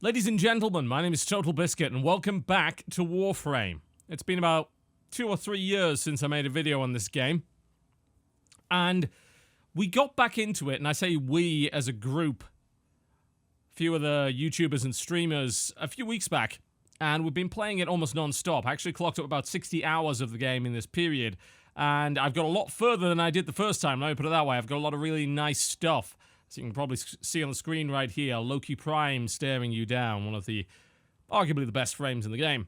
Ladies and gentlemen, my name is TotalBiscuit, and welcome back to Warframe. It's been about 2 or 3 years since I made a video on this game, and we got back into it, and I say we as a group, a few of the YouTubers and streamers, a few weeks back, and we've been playing it almost non-stop. I actually clocked up about 60 hours of the game in this period, and I've got a lot further than I did the first time. Let me put it that way. I've got a lot of really nice stuff. So you can probably see on the screen right here, Loki Prime staring you down, one of the, arguably the best frames in the game.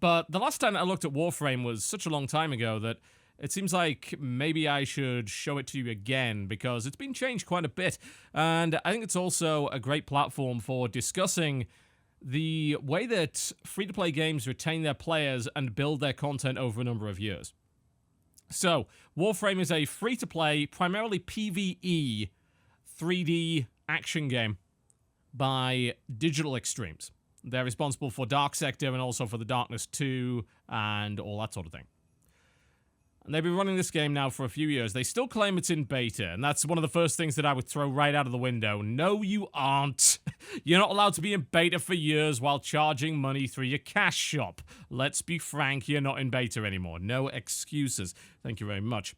But the last time I looked at Warframe was such a long time ago that it seems like maybe I should show it to you again, because it's been changed quite a bit. And I think it's also a great platform for discussing the way that free-to-play games retain their players and build their content over a number of years. So, Warframe is a free-to-play, primarily PvE 3D action game by Digital Extremes. They're responsible for Dark Sector and also for the Darkness 2 and all that sort of thing. And they've been running this game now for a few years. They still claim it's in beta, and that's one of the first things that I would throw right out of the window. No, you aren't. You're not allowed to be in beta for years while charging money through your cash shop. Let's be frank, you're not in beta anymore. No excuses. Thank you very much.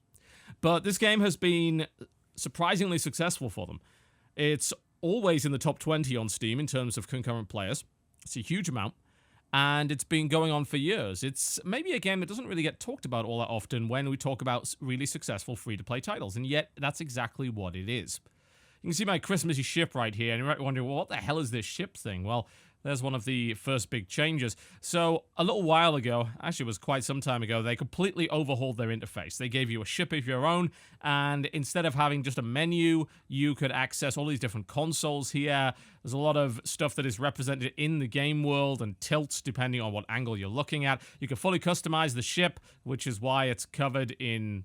But this game has been surprisingly successful for them. It's always in the top 20 on Steam in terms of concurrent players. It's a huge amount. And it's been going on for years. It's maybe a game that doesn't really get talked about all that often when we talk about really successful free-to-play titles, and yet that's exactly what it is. You can see my Christmassy ship right here, and you might be wondering, well, what the hell is this ship thing? Well, there's one of the first big changes. So, a little while ago, actually it was quite some time ago, they completely overhauled their interface. They gave you a ship of your own, and instead of having just a menu, you could access all these different consoles here. There's a lot of stuff that is represented in the game world and tilts depending on what angle you're looking at. You can fully customize the ship, which is why it's covered in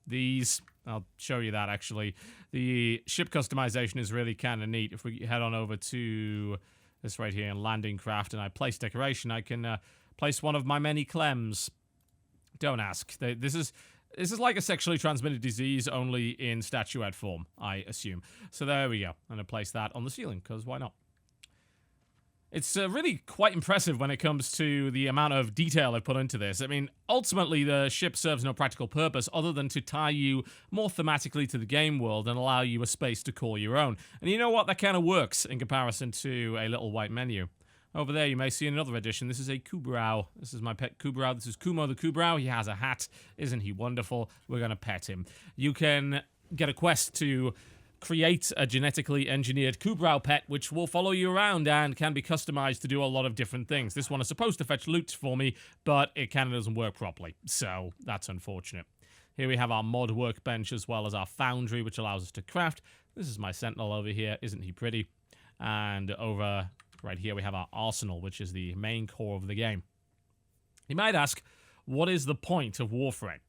these. I'll show you that, actually. The ship customization is really kind of neat. If we head on over to this right here in Landing Craft, and I place decoration, I can place one of my many Clems. Don't ask. This is like a sexually transmitted disease, only in statuette form, I assume. So there we go. I'm going to place that on the ceiling, because why not? It's really quite impressive when it comes to the amount of detail I put into this. I mean, ultimately, the ship serves no practical purpose other than to tie you more thematically to the game world and allow you a space to call your own. And you know what? That kind of works in comparison to a little white menu. Over there, you may see another edition. This is a Kubrau. This is my pet Kubrau. This is Kumo the Kubrau. He has a hat. Isn't he wonderful? We're going to pet him. You can get a quest to create a genetically engineered Kubrau pet, which will follow you around and can be customized to do a lot of different things. This one is supposed to fetch loot for me, but it kind of doesn't work properly, so that's unfortunate. Here we have our mod workbench as well as our foundry, which allows us to craft. This is my sentinel over here. Isn't he pretty? And over right here we have our arsenal, which is the main core of the game. You might ask, what is the point of Warframe?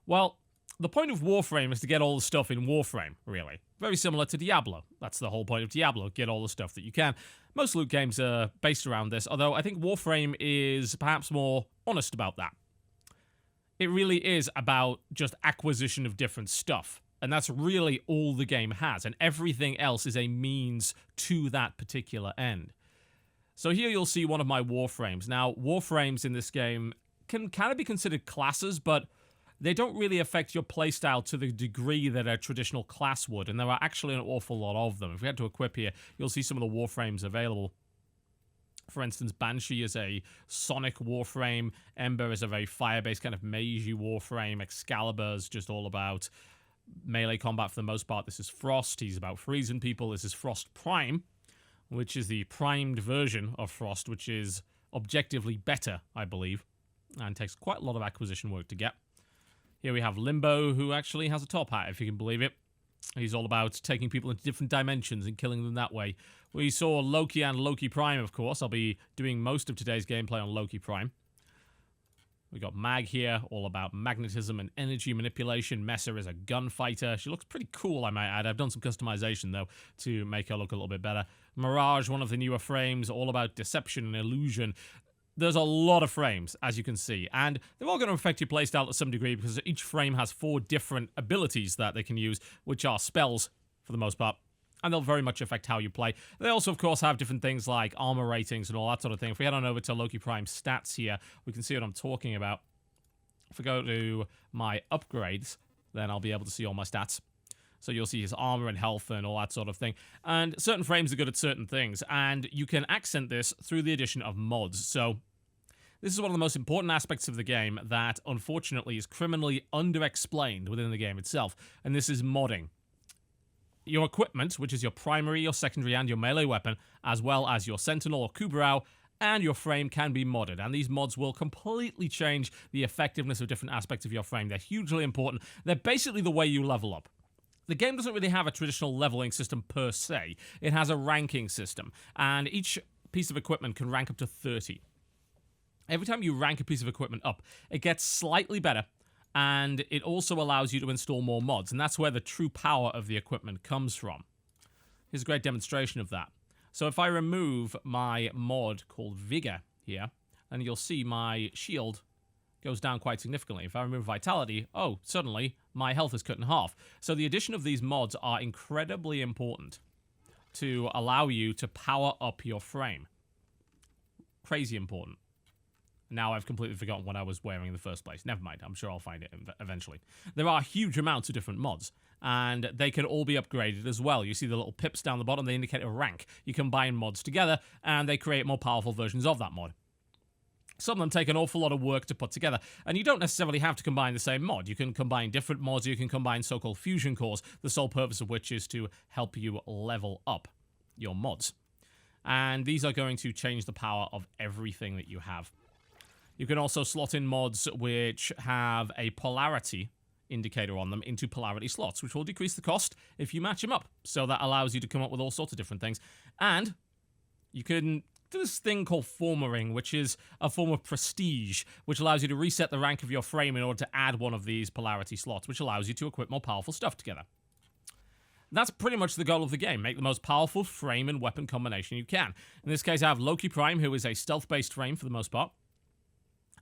Well, the point of Warframe is to get all the stuff in Warframe, really. Very similar to Diablo. That's the whole point of Diablo, get all the stuff that you can. Most loot games are based around this, although I think Warframe is perhaps more honest about that. It really is about just acquisition of different stuff, and that's really all the game has, and everything else is a means to that particular end. So here you'll see one of my Warframes. Now, Warframes in this game can kind of be considered classes, but they don't really affect your playstyle to the degree that a traditional class would, and there are actually an awful lot of them. If we head to equip here, you'll see some of the Warframes available. For instance, Banshee is a Sonic Warframe, Ember is a very fire-based kind of magey Warframe, Excalibur is just all about melee combat for the most part. This is Frost, he's about freezing people. This is Frost Prime, which is the primed version of Frost, which is objectively better, I believe, and takes quite a lot of acquisition work to get. Here we have Limbo, who actually has a top hat, if you can believe it. He's all about taking people into different dimensions and killing them that way. We saw Loki and Loki Prime, of course. I'll be doing most of today's gameplay on Loki Prime. We got Mag here, all about magnetism and energy manipulation. Mesa is a gunfighter. She looks pretty cool, I might add. I've done some customization, though, to make her look a little bit better. Mirage, one of the newer frames, all about deception and illusion. There's a lot of frames, as you can see, and they're all going to affect your playstyle to some degree because each frame has 4 different abilities that they can use, which are spells, for the most part. and they'll very much affect how you play. They also, of course, have different things like armor ratings and all that sort of thing. If we head on over to Loki Prime stats here, we can see what I'm talking about. If I go to my upgrades, then I'll be able to see all my stats. So you'll see his armor and health and all that sort of thing. And certain frames are good at certain things, and you can accent this through the addition of mods. So this is one of the most important aspects of the game that, unfortunately, is criminally underexplained within the game itself, and this is modding. Your equipment, which is your primary, your secondary, and your melee weapon, as well as your sentinel or kubrao, and your frame can be modded, and these mods will completely change the effectiveness of different aspects of your frame. They're hugely important. They're basically the way you level up. The game doesn't really have a traditional leveling system per se. It has a ranking system, and each piece of equipment can rank up to 30. Every time you rank a piece of equipment up, it gets slightly better, and it also allows you to install more mods, and that's where the true power of the equipment comes from. Here's a great demonstration of that. So if I remove my mod called Vigor here, and you'll see my shield goes down quite significantly. If I remove Vitality, oh, suddenly my health is cut in half. So the addition of these mods are incredibly important to allow you to power up your frame. Crazy important. Now I've completely forgotten what I was wearing in the first place. Never mind, I'm sure I'll find it eventually. There are huge amounts of different mods, and they can all be upgraded as well. You see the little pips down the bottom, they indicate a rank. You combine mods together, and they create more powerful versions of that mod. Some of them take an awful lot of work to put together, and you don't necessarily have to combine the same mod. You can combine different mods, you can combine so-called fusion cores, the sole purpose of which is to help you level up your mods. And these are going to change the power of everything that you have. You can also slot in mods which have a polarity indicator on them into polarity slots, which will decrease the cost if you match them up. So that allows you to come up with all sorts of different things. And you can do this thing called formering, which is a form of prestige, which allows you to reset the rank of your frame in order to add one of these polarity slots, which allows you to equip more powerful stuff together. That's pretty much the goal of the game. Make the most powerful frame and weapon combination you can. In this case, I have Loki Prime, who is a stealth-based frame for the most part.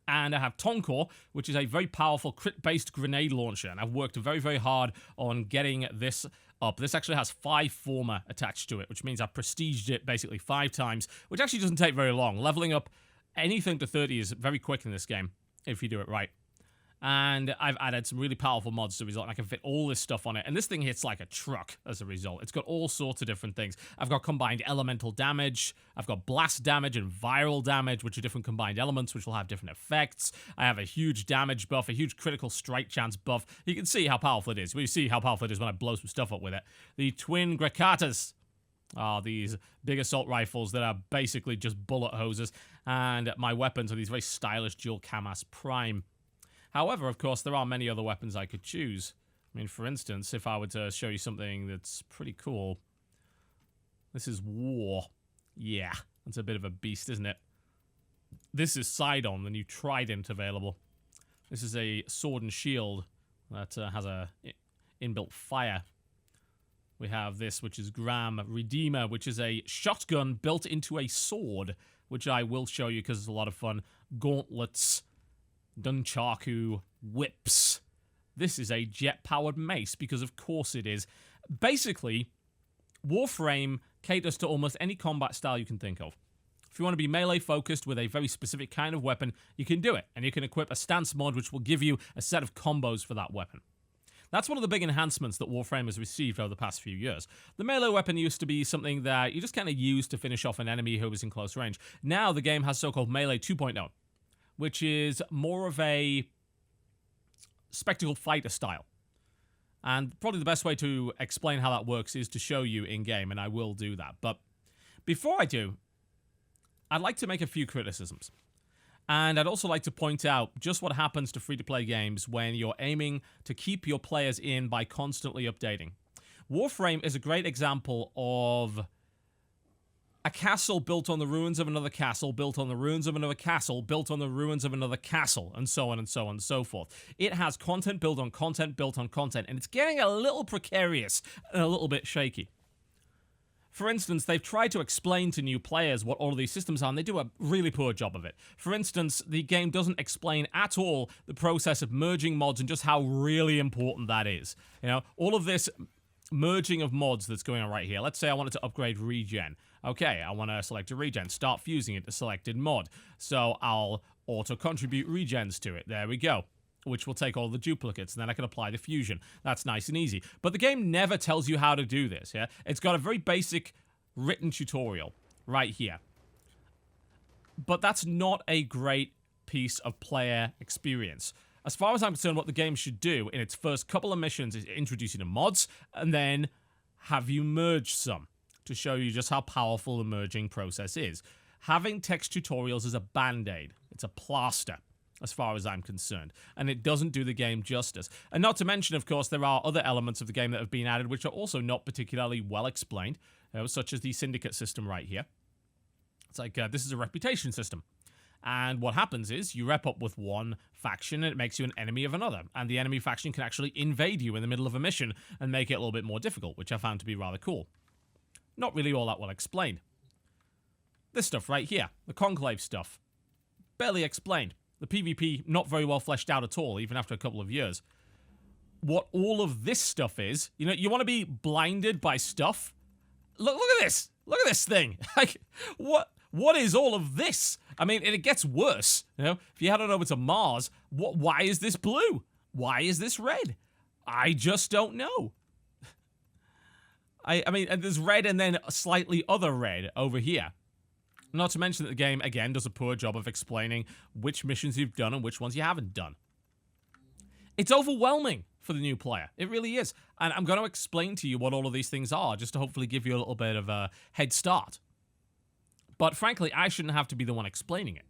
And I have Tonkor, which is a very powerful crit-based grenade launcher. And I've worked very, very hard on getting this up. This actually has 5 former attached to it, which means I've prestiged it basically 5 times, which actually doesn't take very long. Leveling up anything to 30 is very quick in this game, if you do it right. And I've added some really powerful mods as a result. I can fit all this stuff on it. And this thing hits like a truck as a result. It's got all sorts of different things. I've got combined elemental damage. I've got blast damage and viral damage, which are different combined elements, which will have different effects. I have a huge damage buff, a huge critical strike chance buff. You can see how powerful it is. We see how powerful it is when I blow some stuff up with it. The twin Grakatas are these big assault rifles that are basically just bullet hoses. And my weapons are these very stylish dual Kamas Prime. However, of course, there are many other weapons I could choose. I mean, for instance, if I were to show you something that's pretty cool. This is War. Yeah, that's a bit of a beast, isn't it? This is Sidon, the new Trident available. This is a sword and shield that has a inbuilt fire. We have this, which is Graham Redeemer, which is a shotgun built into a sword, which I will show you because it's a lot of fun. Gauntlets. Nunchaku whips. This is a jet-powered mace, because of course it is. Basically, Warframe caters to almost any combat style you can think of. If you want to be melee-focused with a very specific kind of weapon, you can do it, and you can equip a stance mod which will give you a set of combos for that weapon. That's one of the big enhancements that Warframe has received over the past few years. The melee weapon used to be something that you just kind of used to finish off an enemy who was in close range. Now the game has so-called Melee 2.0. Which is more of a spectacle fighter style. And probably the best way to explain how that works is to show you in-game, and I will do that. But before I do, I'd like to make a few criticisms. And I'd also like to point out just what happens to free-to-play games when you're aiming to keep your players in by constantly updating. Warframe is a great example of a castle built on the ruins of another castle, built on the ruins of another castle, built on the ruins of another castle, and so on and so on and so forth. It has content built on content built on content, and it's getting a little precarious and a little bit shaky. For instance, they've tried to explain to new players what all of these systems are, and they do a really poor job of it. For instance, the game doesn't explain at all the process of merging mods and just how really important that is. You know, all of this merging of mods that's going on right here. Let's say I wanted to upgrade regen. Okay, I want to select a regen, start fusing it to selected mod. So I'll auto-contribute regens to it. There we go. Which will take all the duplicates, and then I can apply the fusion. That's nice and easy. But the game never tells you how to do this, yeah? It's got a very basic written tutorial right here. But that's not a great piece of player experience. As far as I'm concerned, what the game should do in its first couple of missions is introduce you to mods, and then have you merge some to show you just how powerful the merging process is. Having text tutorials is a band-aid. It's a plaster, as far as I'm concerned, and it doesn't do the game justice. And not to mention, of course, there are other elements of the game that have been added which are also not particularly well explained, such as the syndicate system right here. It's like, this is a reputation system. And what happens is, you rep up with one faction and it makes you an enemy of another. And the enemy faction can actually invade you in the middle of a mission and make it a little bit more difficult, which I found to be rather cool. Not really all that well explained. This stuff right here, the Conclave stuff, barely explained. The PvP, not very well fleshed out at all, even after a couple of years. What all of this stuff is, you know, you want to be blinded by stuff? Look at this! Look at this thing! Like, what is all of this? I mean, it gets worse, you know? If you head on over to Mars, why is this blue? Why is this red? I just don't know. I mean, and there's red and then a slightly other red over here. Not to mention that the game, again, does a poor job of explaining which missions you've done and which ones you haven't done. It's overwhelming for the new player. It really is. And I'm going to explain to you what all of these things are, just to hopefully give you a little bit of a head start. But frankly, I shouldn't have to be the one explaining it.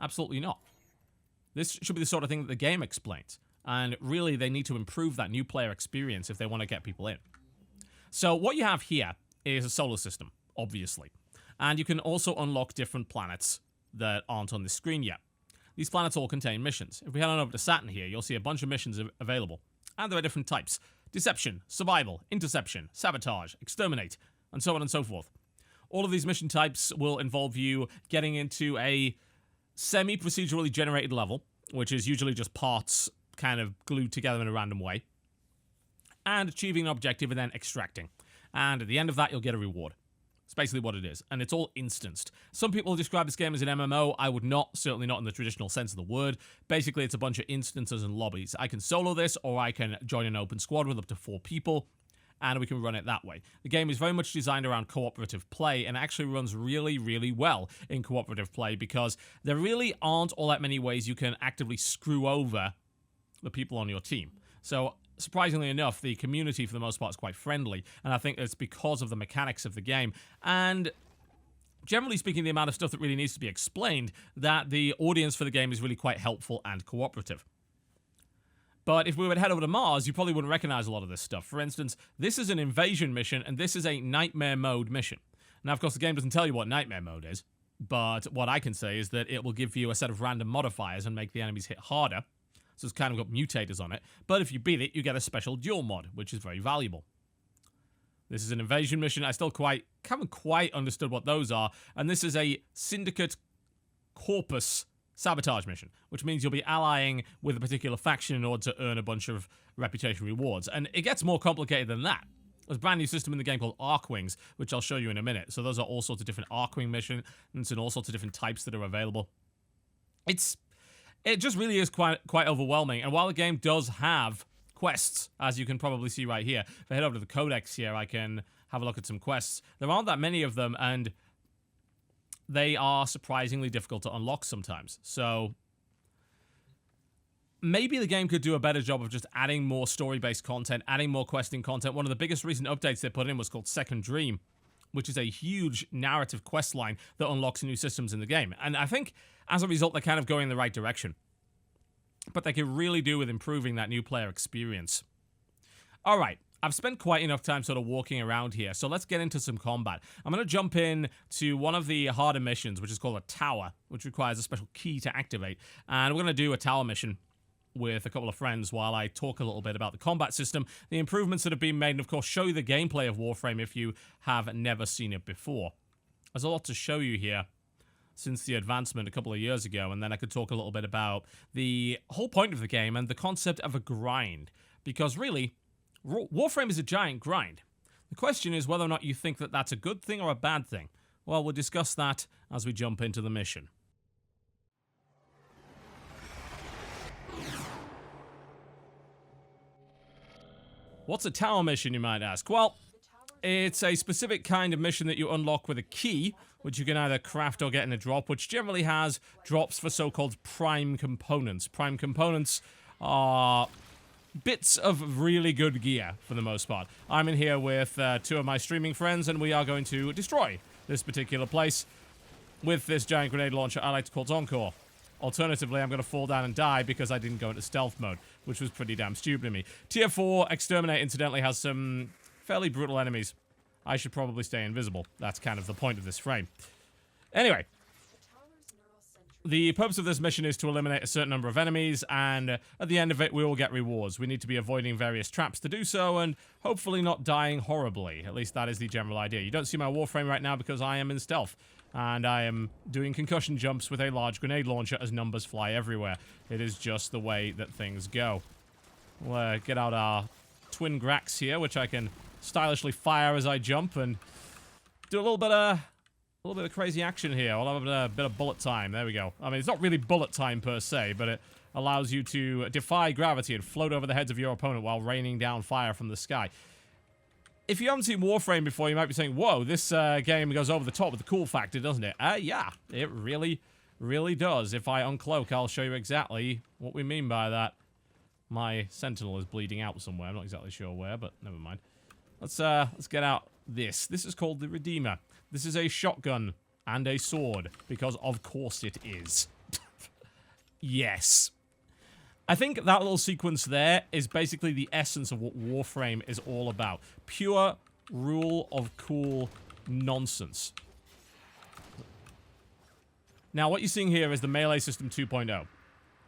Absolutely not. This should be the sort of thing that the game explains. And really, they need to improve that new player experience if they want to get people in. So what you have here is a solar system, obviously. And you can also unlock different planets that aren't on the screen yet. These planets all contain missions. If we head on over to Saturn here, you'll see a bunch of missions available. And there are different types. Deception, survival, interception, sabotage, exterminate, and so on and so forth. All of these mission types will involve you getting into a semi-procedurally generated level, which is usually just parts kind of glued together in a random way, and achieving an objective and then extracting. And at the end of that, you'll get a reward. It's basically what it is, and it's all instanced. Some people describe this game as an MMO. I would not, certainly not in the traditional sense of the word. Basically, it's a bunch of instances and lobbies. I can solo this, or I can join an open squad with up to 4 people, and we can run it that way. The game is very much designed around cooperative play, and actually runs really, really well in cooperative play, because there really aren't all that many ways you can actively screw over the people on your team. So, surprisingly enough, the community, for the most part, is quite friendly, and I think it's because of the mechanics of the game, and generally speaking, the amount of stuff that really needs to be explained, that the audience for the game is really quite helpful and cooperative. But if we were to head over to Mars, you probably wouldn't recognize a lot of this stuff. For instance, this is an invasion mission, and this is a nightmare mode mission. Now, of course, the game doesn't tell you what nightmare mode is, but what I can say is that it will give you a set of random modifiers and make the enemies hit harder. So it's kind of got mutators on it. But if you beat it, you get a special duel mod, which is very valuable. This is an invasion mission. I still haven't quite understood what those are. And this is a Syndicate Corpus sabotage mission, which means you'll be allying with a particular faction in order to earn a bunch of reputation rewards. And it gets more complicated than that. There's a brand new system in the game called Arcwings, which I'll show you in a minute. So those are all sorts of different Arcwing missions and all sorts of different types that are available. It just really is quite overwhelming. And while the game does have quests, as you can probably see right here, if I head over to the Codex here, I can have a look at some quests. There aren't that many of them, and they are surprisingly difficult to unlock sometimes. So maybe the game could do a better job of just adding more story-based content, adding more questing content. One of the biggest recent updates they put in was called Second Dream, which is a huge narrative quest line that unlocks new systems in the game. And I think, as a result, they're kind of going in the right direction. But they could really do with improving that new player experience. Alright, I've spent quite enough time sort of walking around here, so let's get into some combat. I'm going to jump in to one of the harder missions, which is called a tower, which requires a special key to activate. And we're going to do a tower mission with a couple of friends while I talk a little bit about the combat system, the improvements that have been made, and of course show you the gameplay of Warframe if you have never seen it before. There's a lot to show you here since the advancement a couple of years ago, and then I could talk a little bit about the whole point of the game and the concept of a grind. Because really, Warframe is a giant grind. The question is whether or not you think that that's a good thing or a bad thing. Well, we'll discuss that as we jump into the mission. What's a tower mission, you might ask? Well, it's a specific kind of mission that you unlock with a key, which you can either craft or get in a drop, which generally has drops for so-called prime components. Prime components are bits of really good gear, for the most part. I'm in here with two of my streaming friends, and we are going to destroy this particular place with this giant grenade launcher I like to call Encore. Alternatively, I'm going to fall down and die because I didn't go into stealth mode, which was pretty damn stupid of me. Tier 4 Exterminate, incidentally, has some fairly brutal enemies. I should probably stay invisible. That's kind of the point of this frame. Anyway, the purpose of this mission is to eliminate a certain number of enemies, and at the end of it, we will get rewards. We need to be avoiding various traps to do so, and hopefully not dying horribly. At least that is the general idea. You don't see my Warframe right now because I am in stealth. And I am doing concussion jumps with a large grenade launcher as numbers fly everywhere. It is just the way that things go. We'll get out our twin Grax here, which I can stylishly fire as I jump and do a little bit of crazy action here. I'll have a bit of bullet time. There we go. I mean, it's not really bullet time per se, but it allows you to defy gravity and float over the heads of your opponent while raining down fire from the sky. If you haven't seen Warframe before, you might be saying, whoa, this game goes over the top with the cool factor, doesn't it? Yeah, it really, really does. If I uncloak, I'll show you exactly what we mean by that. My Sentinel is bleeding out somewhere. I'm not exactly sure where, but never mind. Let's get out this. This is called the Redeemer. This is a shotgun and a sword, because of course it is. Yes. I think that little sequence there is basically the essence of what Warframe is all about. Pure rule of cool nonsense. Now, what you're seeing here is the Melee System 2.0.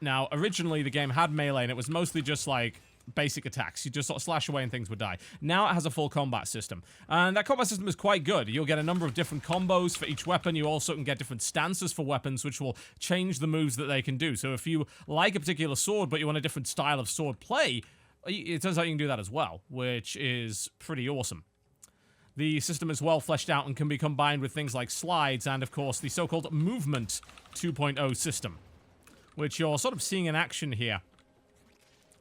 Now, originally the game had melee, and it was mostly just like basic attacks. You just sort of slash away and things would die. Now it has a full combat system. And that combat system is quite good. You'll get a number of different combos for each weapon. You also can get different stances for weapons, which will change the moves that they can do. So if you like a particular sword, but you want a different style of sword play, it turns out you can do that as well, which is pretty awesome. The system is well fleshed out and can be combined with things like slides and, of course, the so-called Movement 2.0 system, which you're sort of seeing in action here.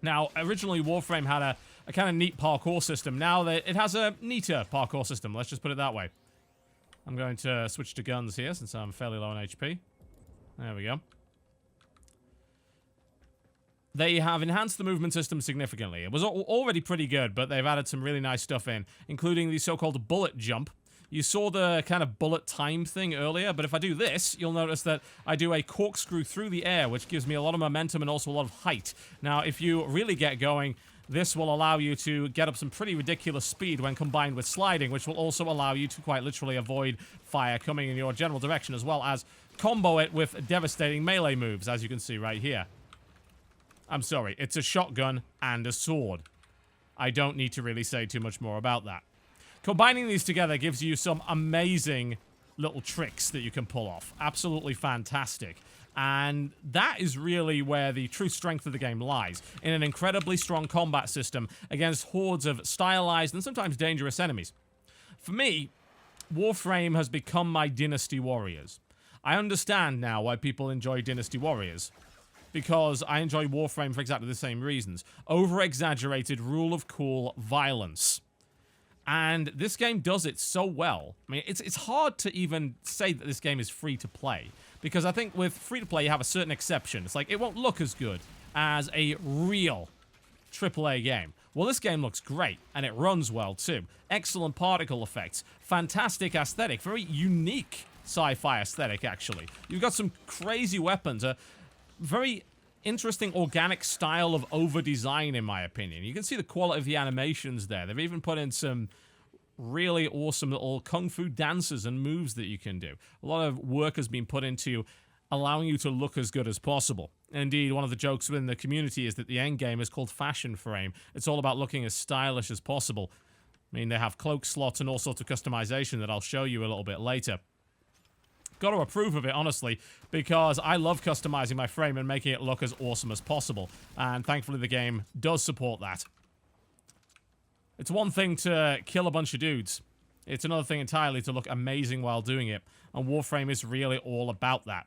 Now, originally Warframe had a kind of neat parkour system. Now it has a neater parkour system, let's just put it that way. I'm going to switch to guns here since I'm fairly low on HP. There we go. They have enhanced the movement system significantly. It was already pretty good, but they've added some really nice stuff in, including the so-called bullet jump. You saw the kind of bullet time thing earlier, but if I do this, you'll notice that I do a corkscrew through the air, which gives me a lot of momentum and also a lot of height. Now, if you really get going, this will allow you to get up some pretty ridiculous speed when combined with sliding, which will also allow you to quite literally avoid fire coming in your general direction, as well as combo it with devastating melee moves, as you can see right here. I'm sorry, it's a shotgun and a sword. I don't need to really say too much more about that. Combining these together gives you some amazing little tricks that you can pull off. Absolutely fantastic. And that is really where the true strength of the game lies, in an incredibly strong combat system against hordes of stylized and sometimes dangerous enemies. For me, Warframe has become my Dynasty Warriors. I understand now why people enjoy Dynasty Warriors, because I enjoy Warframe for exactly the same reasons. Over-exaggerated rule of cool violence. And this game does it so well. I mean, it's hard to even say that this game is free to play, because I think with free to play you have a certain exception. It's like it won't look as good as a real AAA game. Well, this game looks great, and it runs well too. Excellent particle effects, fantastic aesthetic, very unique sci-fi aesthetic actually. You've got some crazy weapons, a very interesting organic style of over-design, in my opinion. You can see the quality of the animations there. They've even put in some really awesome little kung fu dances and moves that you can do. A lot of work has been put into allowing you to look as good as possible. Indeed, one of the jokes within the community is that the end game is called Fashion Frame. It's all about looking as stylish as possible. I mean, they have cloak slots and all sorts of customization that I'll show you a little bit later. Got to approve of it, honestly, because I love customizing my frame and making it look as awesome as possible. And thankfully the game does support that. It's one thing to kill a bunch of dudes. It's another thing entirely to look amazing while doing it. And Warframe is really all about that.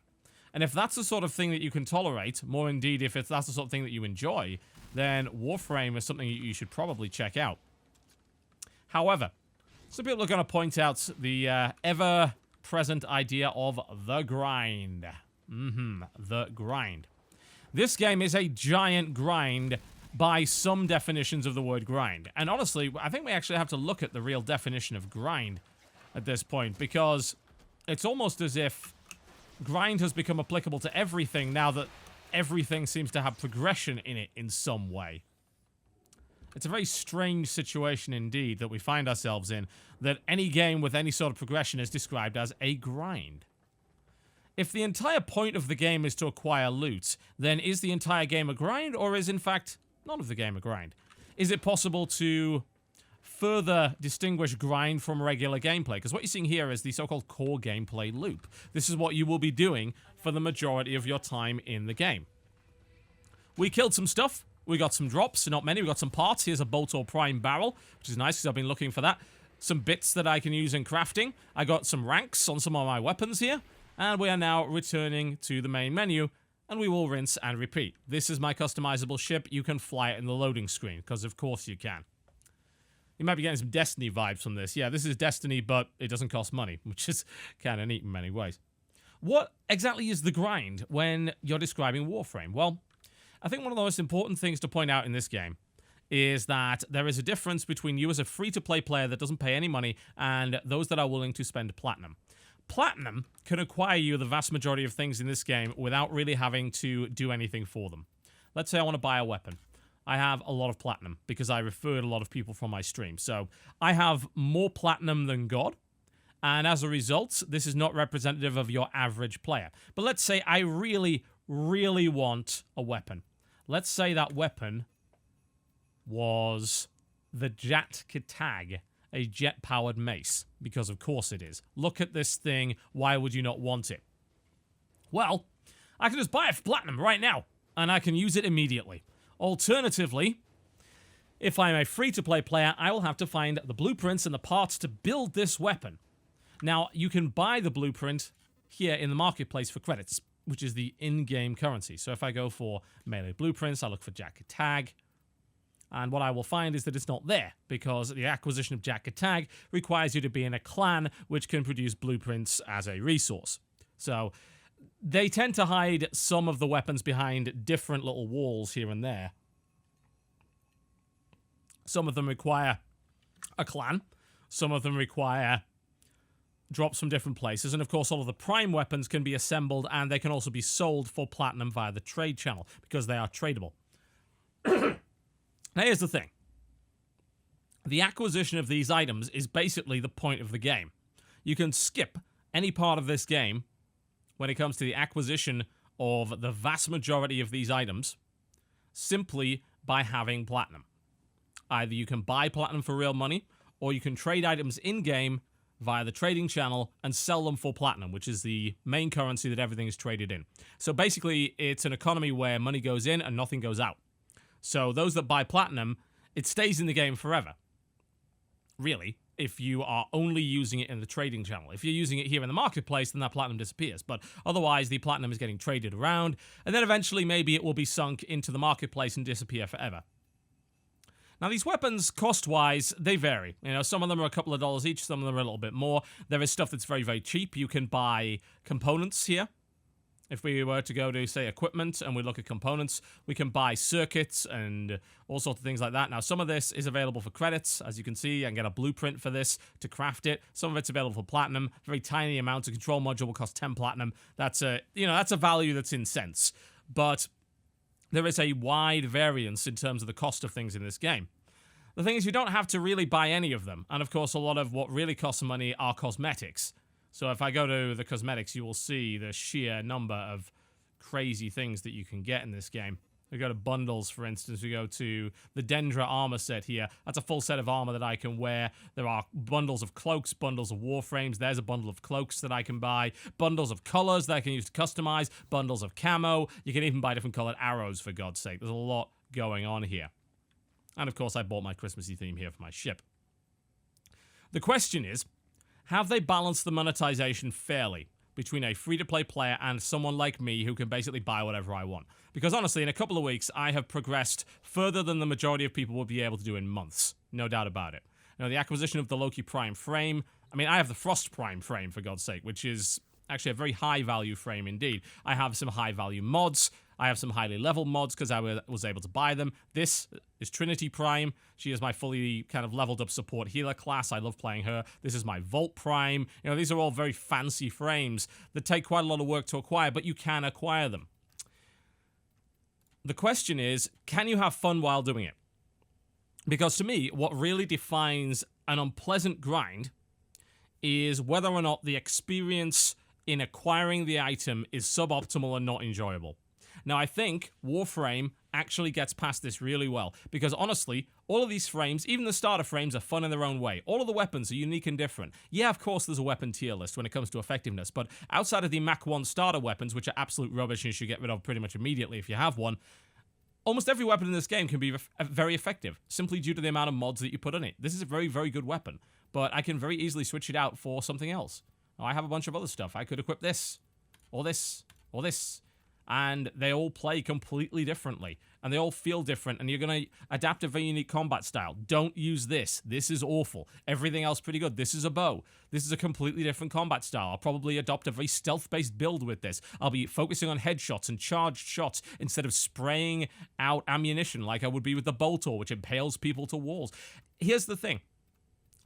And if that's the sort of thing that you can tolerate, more indeed if that's the sort of thing that you enjoy, then Warframe is something you should probably check out. However, some people are going to point out the ever-present idea of the grind. The grind. This game is a giant grind by some definitions of the word grind. And honestly, I think we actually have to look at the real definition of grind at this point, because it's almost as if grind has become applicable to everything now that everything seems to have progression in it in some way. It's a very strange situation indeed that we find ourselves in, that any game with any sort of progression is described as a grind. If the entire point of the game is to acquire loot, then is the entire game a grind, or is in fact none of the game a grind? Is it possible to further distinguish grind from regular gameplay? Because what you're seeing here is the so-called core gameplay loop. This is what you will be doing for the majority of your time in the game. We killed some stuff. We got some drops, not many. We got some parts. Here's a bolt or prime barrel, which is nice because I've been looking for that. Some bits that I can use in crafting. I got some ranks on some of my weapons here. And we are now returning to the main menu, and we will rinse and repeat. This is my customizable ship. You can fly it in the loading screen, because of course you can. You might be getting some Destiny vibes from this. Yeah, this is Destiny, but it doesn't cost money, which is kind of neat in many ways. What exactly is the grind when you're describing Warframe? Well, I think one of the most important things to point out in this game is that there is a difference between you as a free-to-play player that doesn't pay any money and those that are willing to spend platinum. Platinum can acquire you the vast majority of things in this game without really having to do anything for them. Let's say I want to buy a weapon. I have a lot of platinum because I referred a lot of people from my stream. So I have more platinum than God. And as a result, this is not representative of your average player. But let's say I really, really want a weapon. Let's say that weapon was the Jat Kitag, a jet-powered mace, because of course it is. Look at this thing. Why would you not want it? Well, I can just buy it for platinum right now, and I can use it immediately. Alternatively, if I'm a free-to-play player, I will have to find the blueprints and the parts to build this weapon. Now, you can buy the blueprint here in the marketplace for credits, which is the in-game currency. So if I go for melee blueprints, I look for Jat Kitag, and what I will find is that it's not there, because the acquisition of Jat Kitag requires you to be in a clan which can produce blueprints as a resource. So they tend to hide some of the weapons behind different little walls here and there. Some of them require a clan. Some of them require drops from different places. And of course, all of the prime weapons can be assembled, and they can also be sold for platinum via the trade channel, because they are tradable. Now, here's the thing. The acquisition of these items is basically the point of the game. You can skip any part of this game when it comes to the acquisition of the vast majority of these items simply by having platinum. Either you can buy platinum for real money, or you can trade items in-game via the trading channel and sell them for platinum, which is the main currency that everything is traded in. So basically, it's an economy where money goes in and nothing goes out. So those that buy platinum, it stays in the game forever. Really, if you are only using it in the trading channel. If you're using it here in the marketplace, then that platinum disappears. But otherwise, the platinum is getting traded around, and then eventually maybe it will be sunk into the marketplace and disappear forever. Now, these weapons, cost-wise, they vary. You know, some of them are a couple of dollars each, some of them are a little bit more. There is stuff that's very, very cheap. You can buy components here. If we were to go to, say, equipment, and we look at components, we can buy circuits and all sorts of things like that. Now, some of this is available for credits. As you can see, I can get a blueprint for this to craft it. Some of it's available for platinum. Very tiny amount. A control module will cost 10 platinum. That's a, that's a value that's in cents. But there is a wide variance in terms of the cost of things in this game. The thing is, you don't have to really buy any of them. And, of course, a lot of what really costs money are cosmetics. So if I go to the cosmetics, you will see the sheer number of crazy things that you can get in this game. We go to bundles, for instance. We go to the Dendra armor set here. That's a full set of armor that I can wear. There are bundles of cloaks, bundles of warframes. There's a bundle of cloaks that I can buy. Bundles of colors that I can use to customize. Bundles of camo. You can even buy different colored arrows, for God's sake. There's a lot going on here. And of course, I bought my Christmassy theme here for my ship. The question is, have they balanced the monetization fairly between a free-to-play player and someone like me who can basically buy whatever I want? Because honestly, in a couple of weeks, I have progressed further than the majority of people will be able to do in months. No doubt about it. You know, the acquisition of the Loki Prime frame, I mean, I have the Frost Prime frame, for God's sake, which is actually a very high-value frame indeed. I have some high-value mods. I have some highly leveled mods because I was able to buy them. This is Trinity Prime. She is my fully kind of leveled up support healer class. I love playing her. This is my Volt Prime. You know, these are all very fancy frames that take quite a lot of work to acquire, but you can acquire them. The question is, can you have fun while doing it? Because to me, what really defines an unpleasant grind is whether or not the experience in acquiring the item is suboptimal and not enjoyable. Now, I think Warframe actually gets past this really well, because honestly, all of these frames, even the starter frames, are fun in their own way. All of the weapons are unique and different. Yeah, of course, there's a weapon tier list when it comes to effectiveness, but outside of the Mach 1 starter weapons, which are absolute rubbish and you should get rid of pretty much immediately if you have one, almost every weapon in this game can be very effective, simply due to the amount of mods that you put on it. This is a very, very good weapon, but I can very easily switch it out for something else. I have a bunch of other stuff. I could equip this, or this, or this. And they all play completely differently, and they all feel different, and you're going to adapt a very unique combat style. Don't use this. This is awful. Everything else pretty good. This is a bow. This is a completely different combat style. I'll probably adopt a very stealth-based build with this. I'll be focusing on headshots and charged shots instead of spraying out ammunition like I would be with the Boltor, which impales people to walls. Here's the thing.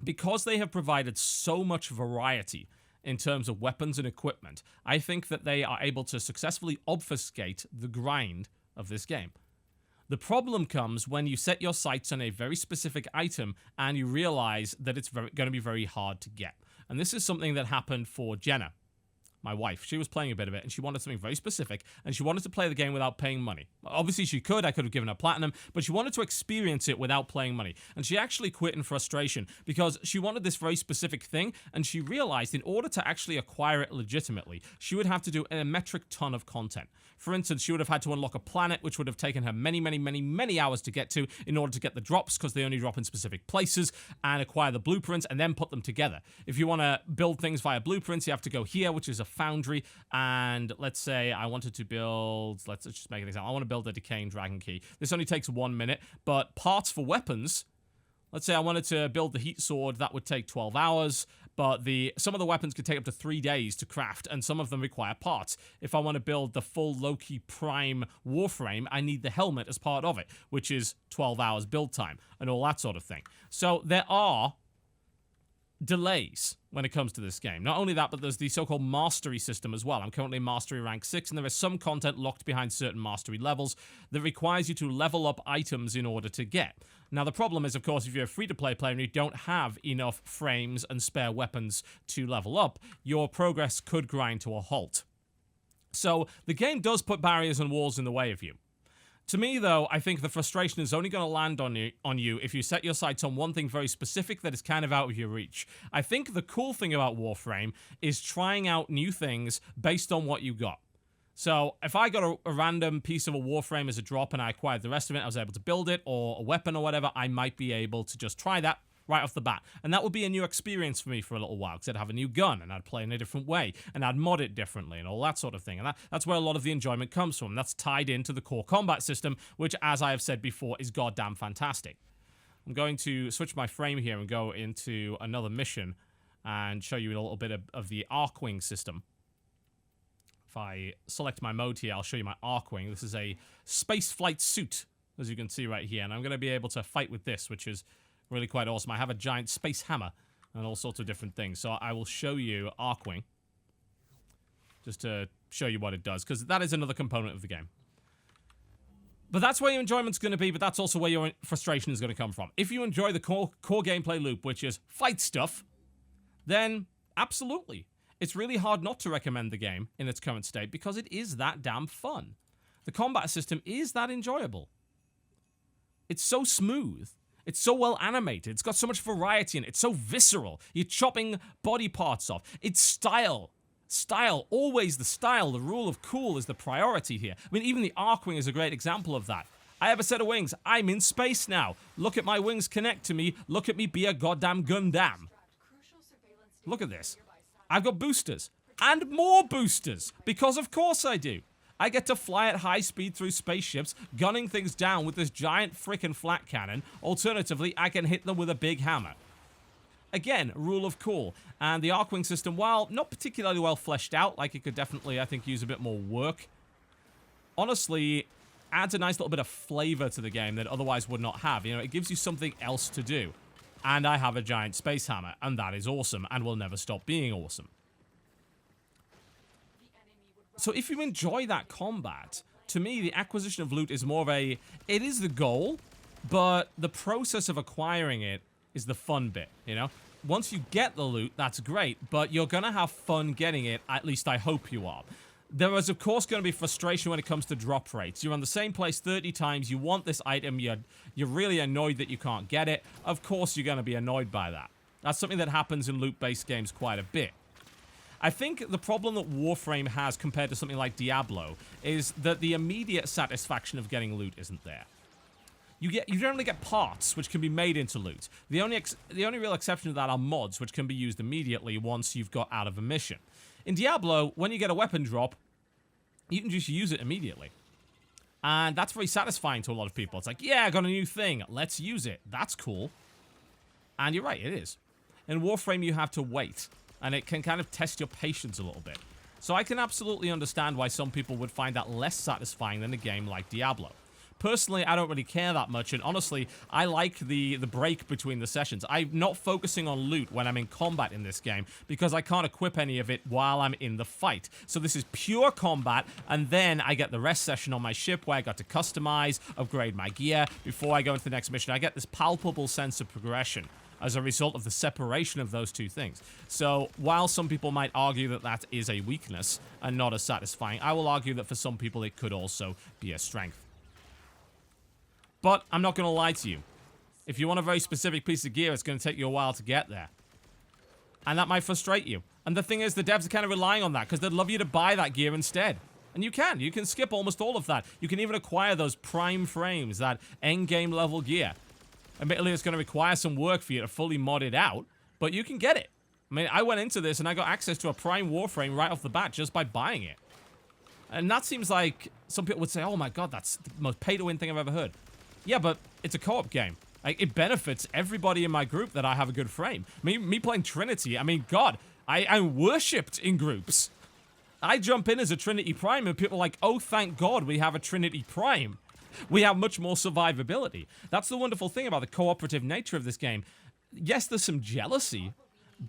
Because they have provided so much variety in terms of weapons and equipment, I think that they are able to successfully obfuscate the grind of this game. The problem comes when you set your sights on a very specific item and you realize that it's going to be very hard to get. And this is something that happened for Jenna, my wife. She was playing a bit of it, and she wanted something very specific, and she wanted to play the game without paying money. Obviously, she could. I could have given her platinum, but she wanted to experience it without paying money. And she actually quit in frustration because she wanted this very specific thing, and she realized in order to actually acquire it legitimately, she would have to do a metric ton of content. For instance, she would have had to unlock a planet, which would have taken her many hours to get to in order to get the drops, because they only drop in specific places, and acquire the blueprints, and then put them together. If you want to build things via blueprints, you have to go here, which is a foundry, and let's say I wanted to build, let's just make an example. I want to build a decaying dragon key. This only takes 1 minute, but parts for weapons, let's say I wanted to build the heat sword, that would take 12 hours, but some of the weapons could take up to 3 days to craft, and some of them require parts. If I want to build the full Loki Prime Warframe, I need the helmet as part of it, which is 12 hours build time, and all that sort of thing. So there are delays when it comes to this game. Not only that, but there's the so-called mastery system as well. I'm currently mastery rank 6, and there is some content locked behind certain mastery levels that requires you to level up items in order to get. Now, the problem is, of course, if you're a free-to-play player and you don't have enough frames and spare weapons to level up, your progress could grind to a halt. So the game does put barriers and walls in the way of you. To me, though, I think the frustration is only going to land on you if you set your sights on one thing very specific that is kind of out of your reach. I think the cool thing about Warframe is trying out new things based on what you got. So if I got a random piece of a Warframe as a drop and I acquired the rest of it, I was able to build it, or a weapon or whatever, I might be able to just try that right off the bat. And that would be a new experience for me for a little while, because I'd have a new gun, and I'd play in a different way, and I'd mod it differently, and all that sort of thing. And that's where a lot of the enjoyment comes from. That's tied into the core combat system, which, as I have said before, is goddamn fantastic. I'm going to switch my frame here and go into another mission and show you a little bit of the Arcwing system. If I select my mode here, I'll show you my Arcwing. This is a space flight suit, as you can see right here, and I'm going to be able to fight with this, which is really quite awesome. I have a giant space hammer and all sorts of different things. So I will show you Arcwing, just to show you what it does, because that is another component of the game. But that's where your enjoyment's going to be, but that's also where your frustration is going to come from. If you enjoy the core gameplay loop, which is fight stuff, then absolutely. It's really hard not to recommend the game in its current state, because it is that damn fun. The combat system is that enjoyable. It's so smooth. It's so well animated. It's got so much variety in it. It's so visceral. You're chopping body parts off. It's style. Style. Always the style. The rule of cool is the priority here. I mean, even the Arcwing is a great example of that. I have a set of wings. I'm in space now. Look at my wings connect to me. Look at me be a goddamn Gundam. Look at this. I've got boosters. And more boosters. Because of course I do. I get to fly at high speed through spaceships, gunning things down with this giant frickin' flat cannon. Alternatively, I can hit them with a big hammer. Again, rule of cool. And the Arcwing system, while not particularly well fleshed out, like it could definitely, I think, use a bit more work, honestly, adds a nice little bit of flavor to the game that otherwise would not have. You know, it gives you something else to do. And I have a giant space hammer, and that is awesome, and will never stop being awesome. So if you enjoy that combat, to me, the acquisition of loot is more of a... It is the goal, but the process of acquiring it is the fun bit, you know? Once you get the loot, that's great, but you're gonna have fun getting it, at least I hope you are. There is, of course, going to be frustration when it comes to drop rates. You're on the same place 30 times, you want this item, you're really annoyed that you can't get it. Of course you're going to be annoyed by that. That's something that happens in loot-based games quite a bit. I think the problem that Warframe has compared to something like Diablo is that the immediate satisfaction of getting loot isn't there. You generally get parts, which can be made into loot. The only real exception to that are mods, which can be used immediately once you've got out of a mission. In Diablo, when you get a weapon drop, you can just use it immediately. And that's very satisfying to a lot of people. It's like, yeah, I got a new thing. Let's use it. That's cool. And you're right, it is. In Warframe, you have to wait. And it can kind of test your patience a little bit. So I can absolutely understand why some people would find that less satisfying than a game like Diablo. Personally, I don't really care that much, and honestly, I like the break between the sessions. I'm not focusing on loot when I'm in combat in this game, because I can't equip any of it while I'm in the fight. So this is pure combat, and then I get the rest session on my ship where I got to customize, upgrade my gear. Before I go into the next mission, I get this palpable sense of progression as a result of the separation of those two things. So while some people might argue that that is a weakness and not as satisfying, I will argue that for some people it could also be a strength. But I'm not going to lie to you. If you want a very specific piece of gear, it's going to take you a while to get there. And that might frustrate you. And the thing is, the devs are kind of relying on that because they'd love you to buy that gear instead. And you can. You can skip almost all of that. You can even acquire those prime frames, that endgame level gear. Admittedly, it's going to require some work for you to fully mod it out, but you can get it. I mean, I went into this and I got access to a prime Warframe right off the bat just by buying it. And that seems like some people would say, oh my god, that's the most pay-to-win thing I've ever heard. Yeah, but it's a co-op game. Like, it benefits everybody in my group that I have a good frame. Me playing Trinity, I mean, god, I'm worshipped in groups. I jump in as a Trinity Prime and people are like, oh, thank god we have a Trinity Prime. We have much more survivability. That's the wonderful thing about the cooperative nature of this game. Yes, there's some jealousy,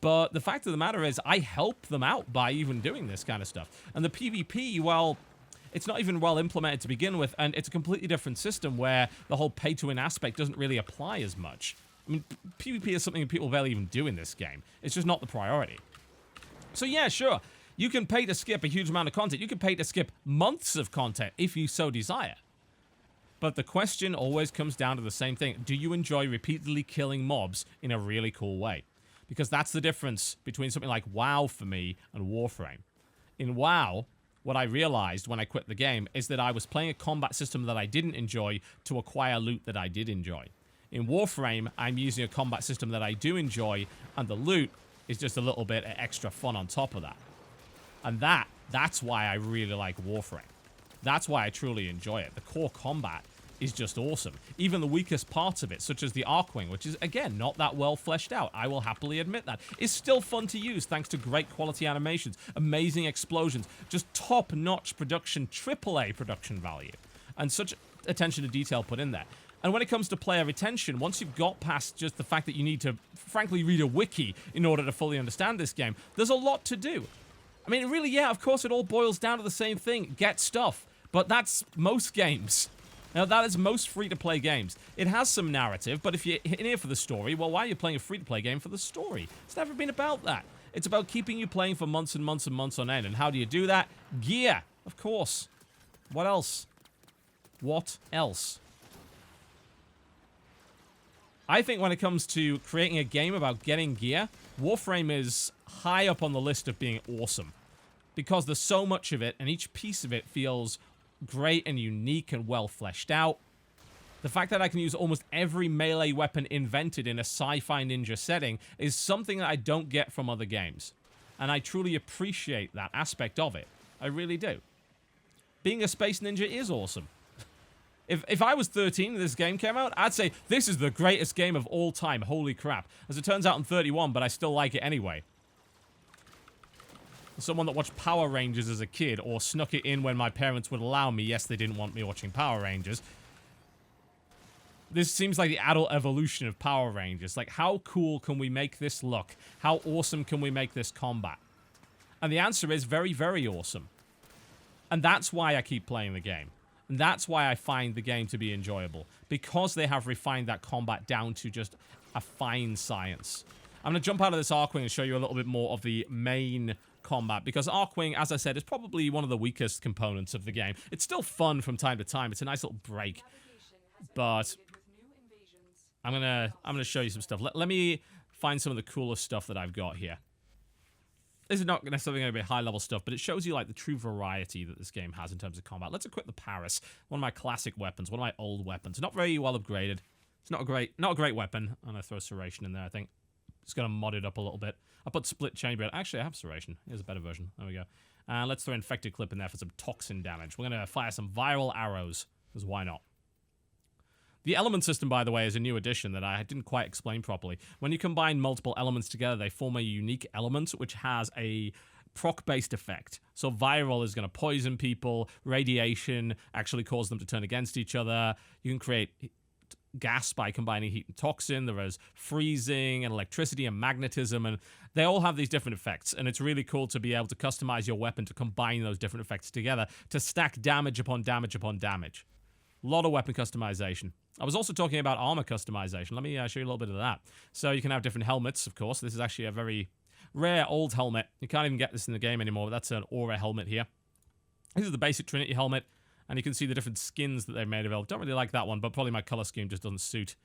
but the fact of the matter is I help them out by even doing this kind of stuff. And the PvP, well, it's not even well implemented to begin with, and it's a completely different system where the whole pay-to-win aspect doesn't really apply as much. I mean, PvP is something that people barely even do in this game. It's just not the priority. So yeah, sure, you can pay to skip a huge amount of content. You can pay to skip months of content if you so desire. But the question always comes down to the same thing. Do you enjoy repeatedly killing mobs in a really cool way? Because that's the difference between something like WoW for me and Warframe. In WoW, what I realized when I quit the game is that I was playing a combat system that I didn't enjoy to acquire loot that I did enjoy. In Warframe, I'm using a combat system that I do enjoy, and the loot is just a little bit of extra fun on top of that. And that's why I really like Warframe. That's why I truly enjoy it. The core combat is just awesome. Even the weakest parts of it, such as the Arcwing, which is, again, not that well fleshed out, I will happily admit that, is still fun to use thanks to great quality animations, amazing explosions, just top-notch production, AAA production value, and such attention to detail put in there. And when it comes to player retention, once you've got past just the fact that you need to, frankly, read a wiki in order to fully understand this game, there's a lot to do. I mean, really, yeah, of course, it all boils down to the same thing. Get stuff. But that's most games. Now, that is most free-to-play games. It has some narrative, but if you're in here for the story, well, why are you playing a free-to-play game for the story? It's never been about that. It's about keeping you playing for months and months and months on end. And how do you do that? Gear, of course. What else? What else? I think when it comes to creating a game about getting gear, Warframe is high up on the list of being awesome. Because there's so much of it, and each piece of it feels great and unique and well fleshed out. The fact that I can use almost every melee weapon invented in a sci-fi ninja setting is something that I don't get from other games. And I truly appreciate that aspect of it. I really do. Being a space ninja is awesome. If I was 13 and this game came out, I'd say, this is the greatest game of all time. Holy crap. As it turns out, I'm 31, but I still like it anyway. Someone that watched Power Rangers as a kid, or snuck it in when my parents would allow me. Yes, they didn't want me watching Power Rangers. This seems like the adult evolution of Power Rangers. Like, how cool can we make this look? How awesome can we make this combat? And the answer is very, very awesome. And that's why I keep playing the game. And that's why I find the game to be enjoyable. Because they have refined that combat down to just a fine science. I'm going to jump out of this Arcwing and show you a little bit more of the main combat. Because Arcwing, as I said, is probably one of the weakest components of the game. It's still fun from time to time. It's a nice little break. But I'm gonna show you some stuff. Let me find some of the coolest stuff that I've got here. This is not necessarily going to be high-level stuff, but it shows you, like, the true variety that this game has in terms of combat. Let's equip the Paris, one of my classic weapons, one of my old weapons. Not very well upgraded. It's not a great weapon. I'm going to throw Serration in there, I think. Just going to mod it up a little bit. I put Split Chamber. Actually, I have Serration. Here's a better version. There we go. Let's throw Infected Clip in there for some toxin damage. We're going to fire some viral arrows, because why not? The element system, by the way, is a new addition that I didn't quite explain properly. When you combine multiple elements together, they form a unique element, which has a proc-based effect. So viral is going to poison people. Radiation actually causes them to turn against each other. You can create gas by combining heat and toxin. There is freezing and electricity and magnetism, and they all have these different effects. And it's really cool to be able to customize your weapon to combine those different effects together to stack damage upon damage upon damage. A lot of weapon customization. I was also talking about armor customization. Let me show you a little bit of that. So you can have different helmets, of course. This is actually a very rare old helmet. You can't even get this in the game anymore, but that's an Aura helmet here. This is the basic Trinity helmet, and you can see the different skins that they've made available. Don't really like that one, but probably my color scheme just doesn't suit.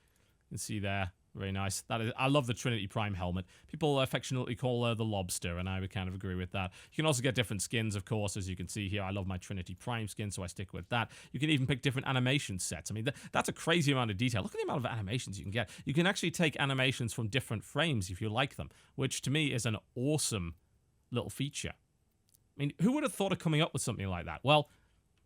You can see there. Very nice. That is, I love the Trinity Prime helmet. People affectionately call her the Lobster, and I would kind of agree with that. You can also get different skins, of course, as you can see here. I love my Trinity Prime skin, so I stick with that. You can even pick different animation sets. I mean, that's a crazy amount of detail. Look at the amount of animations you can get. You can actually take animations from different frames if you like them, which to me is an awesome little feature. I mean, who would have thought of coming up with something like that? Well,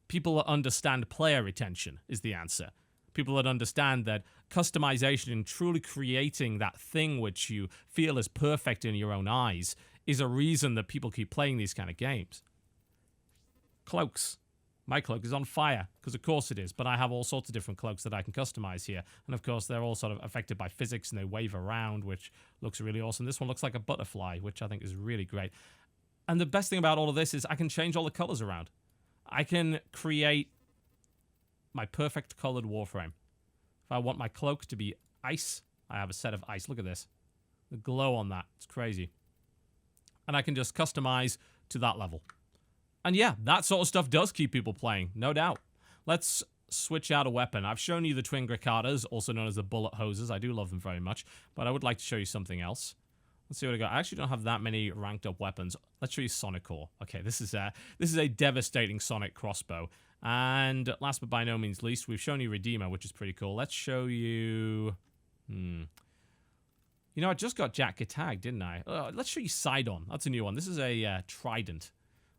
people that understand player retention is the answer. People that understand that customization and truly creating that thing which you feel is perfect in your own eyes is a reason that people keep playing these kind of games. Cloaks. My cloak is on fire, because of course it is, but I have all sorts of different cloaks that I can customize here. And of course, they're all sort of affected by physics, and they wave around, which looks really awesome. This one looks like a butterfly, which I think is really great. And the best thing about all of this is I can change all the colors around. I can create my perfect colored Warframe. If I want my cloak to be ice, I have a set of ice. Look at this. The glow on that. It's crazy. And I can just customize to that level. And yeah, that sort of stuff does keep people playing, no doubt. Let's switch out a weapon. I've shown you the Twin Gricatas, also known as the Bullet Hoses. I do love them very much, but I would like to show you something else. Let's see what I got. I actually don't have that many ranked up weapons. Let's show you Sonic Core. Okay, this is a devastating Sonic crossbow. And last but by no means least, we've shown you Redeemer, which is pretty cool. Let's show you... You know, I just got Jack Gatag, didn't I? Let's show you Sidon. That's a new one. This is a Trident,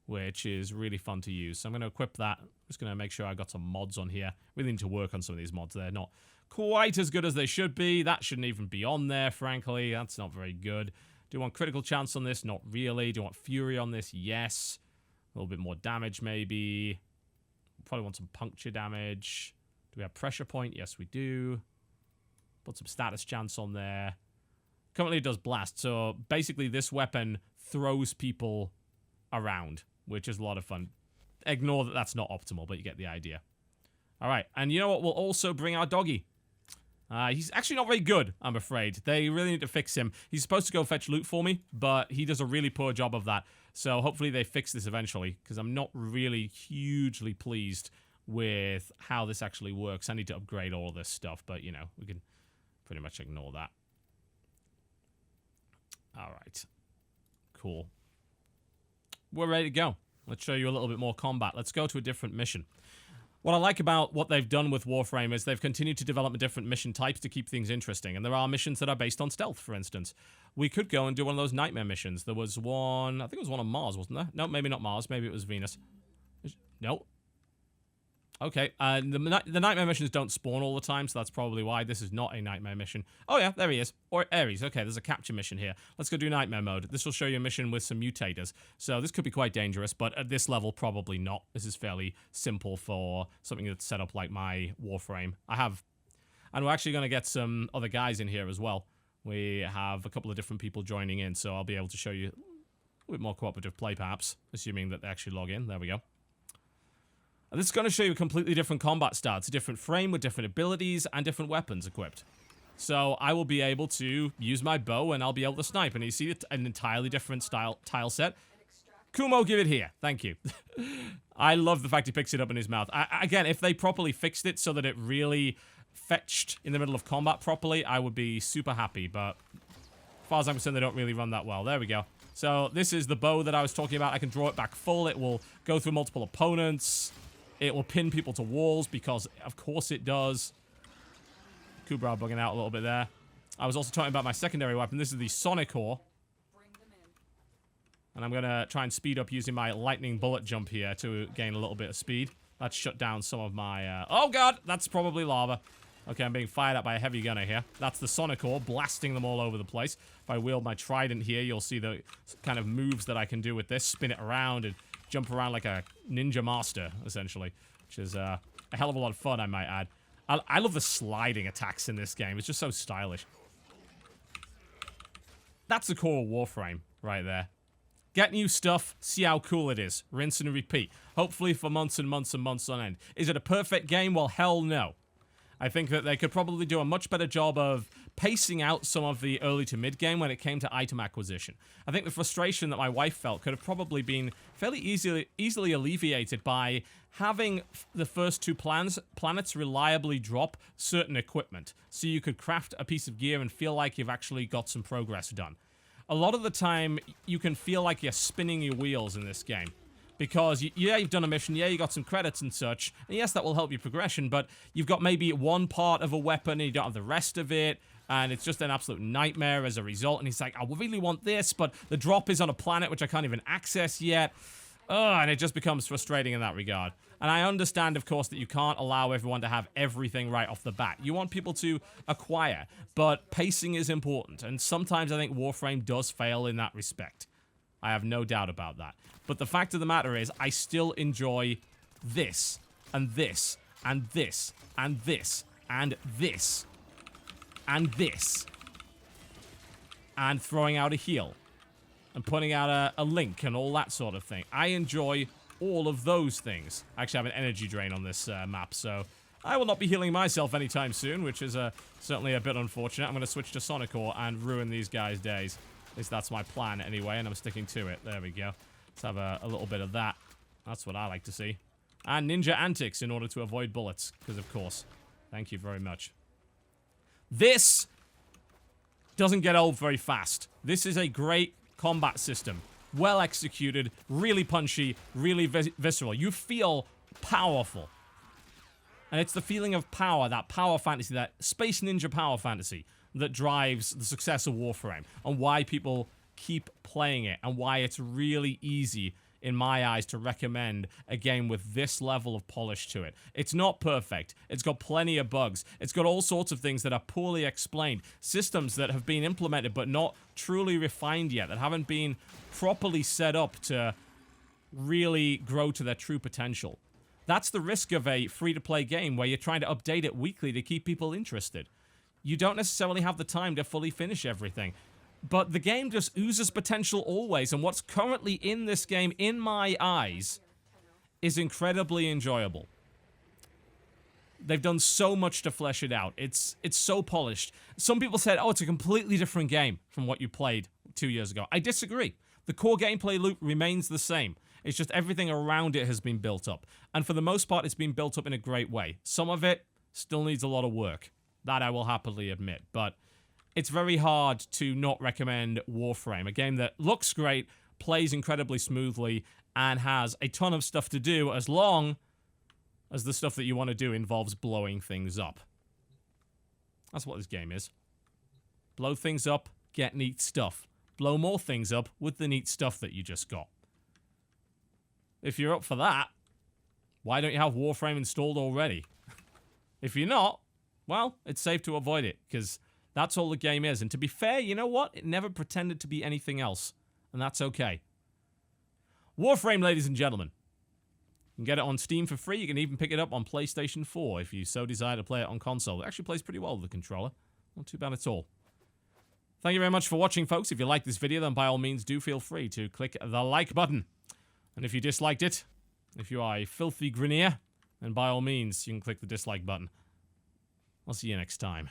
which is really fun to use. So I'm going to equip that. I'm just going to make sure I got some mods on here. Really need to work on some of these mods. They're not quite as good as they should be. That shouldn't even be on there, frankly. That's not very good. Do you want critical chance on this? Not really. Do you want Fury on this? Yes. A little bit more damage, maybe. Probably want some puncture damage. Do we have pressure point? Yes, we do. Put some status chance on there. Currently it does blast, so basically this weapon throws people around, which is a lot of fun. Ignore that that's not optimal, but you get the idea. Alright, and you know what? We'll also bring our doggy. He's actually not very good, I'm afraid. They really need to fix him. He's supposed to go fetch loot for me, but he does a really poor job of that. So hopefully they fix this eventually, because I'm not really hugely pleased with how this actually works. I need to upgrade all this stuff, but, you know, we can pretty much ignore that. Alright. Cool. We're ready to go. Let's show you a little bit more combat. Let's go to a different mission. What I like about what they've done with Warframe is they've continued to develop different mission types to keep things interesting. And there are missions that are based on stealth, for instance. We could go and do one of those nightmare missions. There was one, I think it was one on Mars, wasn't there? No, maybe not Mars. Maybe it was Venus. No. Okay, the nightmare missions don't spawn all the time, so that's probably why this is not a nightmare mission. Oh yeah, there he is. Or Ares. Okay, there's a capture mission here. Let's go do nightmare mode. This will show you a mission with some mutators. So this could be quite dangerous, but at this level, probably not. This is fairly simple for something that's set up like my Warframe. And we're actually going to get some other guys in here as well. We have a couple of different people joining in, so I'll be able to show you a bit more cooperative play, perhaps, assuming that they actually log in. There we go. This is going to show you completely different combat stats, a different frame with different abilities and different weapons equipped. So I will be able to use my bow and I'll be able to snipe. And you see an entirely different tile set. Kumo, give it here. Thank you. I love the fact he picks it up in his mouth. Again, if they properly fixed it so that it really fetched in the middle of combat properly, I would be super happy. But as far as I'm concerned, they don't really run that well. There we go. So this is the bow that I was talking about. I can draw it back full. It will go through multiple opponents. It will pin people to walls because, of course, it does. Kubra bugging out a little bit there. I was also talking about my secondary weapon. This is the Sonic Ore. And I'm going to try and speed up using my lightning bullet jump here to gain a little bit of speed. That's shut down some of my... Oh, God! That's probably lava. Okay, I'm being fired at by a heavy gunner here. That's the Sonic Ore, blasting them all over the place. If I wield my trident here, you'll see the kind of moves that I can do with this. Spin it around and jump around like a ninja master, essentially. Which is a hell of a lot of fun, I might add. I love the sliding attacks in this game. It's just so stylish. That's the core of Warframe right there. Get new stuff, see how cool it is. Rinse and repeat. Hopefully for months and months and months on end. Is it a perfect game? Well, hell no. I think that they could probably do a much better job of pacing out some of the early to mid game when it came to item acquisition. I think the frustration that my wife felt could have probably been fairly easily alleviated by having the first two planets reliably drop certain equipment, so you could craft a piece of gear and feel like you've actually got some progress done. A lot of the time, you can feel like you're spinning your wheels in this game. Because, yeah, you've done a mission, yeah, you got some credits and such, and yes, that will help your progression, but you've got maybe one part of a weapon and you don't have the rest of it, and it's just an absolute nightmare as a result, and he's like, I really want this, but the drop is on a planet which I can't even access yet. And it just becomes frustrating in that regard. And I understand, of course, that you can't allow everyone to have everything right off the bat. You want people to acquire, but pacing is important, and sometimes I think Warframe does fail in that respect. I have no doubt about that. But the fact of the matter is, I still enjoy this, and this, and this, and this, and this, and this, and throwing out a heal, and putting out a link, and all that sort of thing. I enjoy all of those things. I actually have an energy drain on this map, so I will not be healing myself anytime soon, which is certainly a bit unfortunate. I'm going to switch to Sonic Ore and ruin these guys' days. At least that's my plan anyway, and I'm sticking to it. There we go. Let's have a little bit of that. That's what I like to see. And ninja antics in order to avoid bullets, because of course. Thank you very much. This doesn't get old very fast. This is a great combat system. Well executed, really punchy, really visceral. You feel powerful. And it's the feeling of power, that power fantasy, that space ninja power fantasy, that drives the success of Warframe, and why people keep playing it, and why it's really easy, in my eyes, to recommend a game with this level of polish to it. It's not perfect. It's got plenty of bugs. It's got all sorts of things that are poorly explained. Systems that have been implemented but not truly refined yet, that haven't been properly set up to really grow to their true potential. That's the risk of a free-to-play game where you're trying to update it weekly to keep people interested. You don't necessarily have the time to fully finish everything. But the game just oozes potential always, and what's currently in this game, in my eyes, is incredibly enjoyable. They've done so much to flesh it out. It's so polished. Some people said, oh, it's a completely different game from what you played 2 years ago. I disagree. The core gameplay loop remains the same. It's just everything around it has been built up. And for the most part, it's been built up in a great way. Some of it still needs a lot of work. That I will happily admit. But it's very hard to not recommend Warframe, a game that looks great, plays incredibly smoothly, and has a ton of stuff to do as long as the stuff that you want to do involves blowing things up. That's what this game is. Blow things up, get neat stuff. Blow more things up with the neat stuff that you just got. If you're up for that, why don't you have Warframe installed already? If you're not, well, it's safe to avoid it, because that's all the game is. And to be fair, you know what? It never pretended to be anything else. And that's okay. Warframe, ladies and gentlemen. You can get it on Steam for free. You can even pick it up on PlayStation 4 if you so desire to play it on console. It actually plays pretty well with the controller. Not too bad at all. Thank you very much for watching, folks. If you liked this video, then by all means do feel free to click the like button. And if you disliked it, if you are a filthy grinier, then by all means you can click the dislike button. I'll see you next time.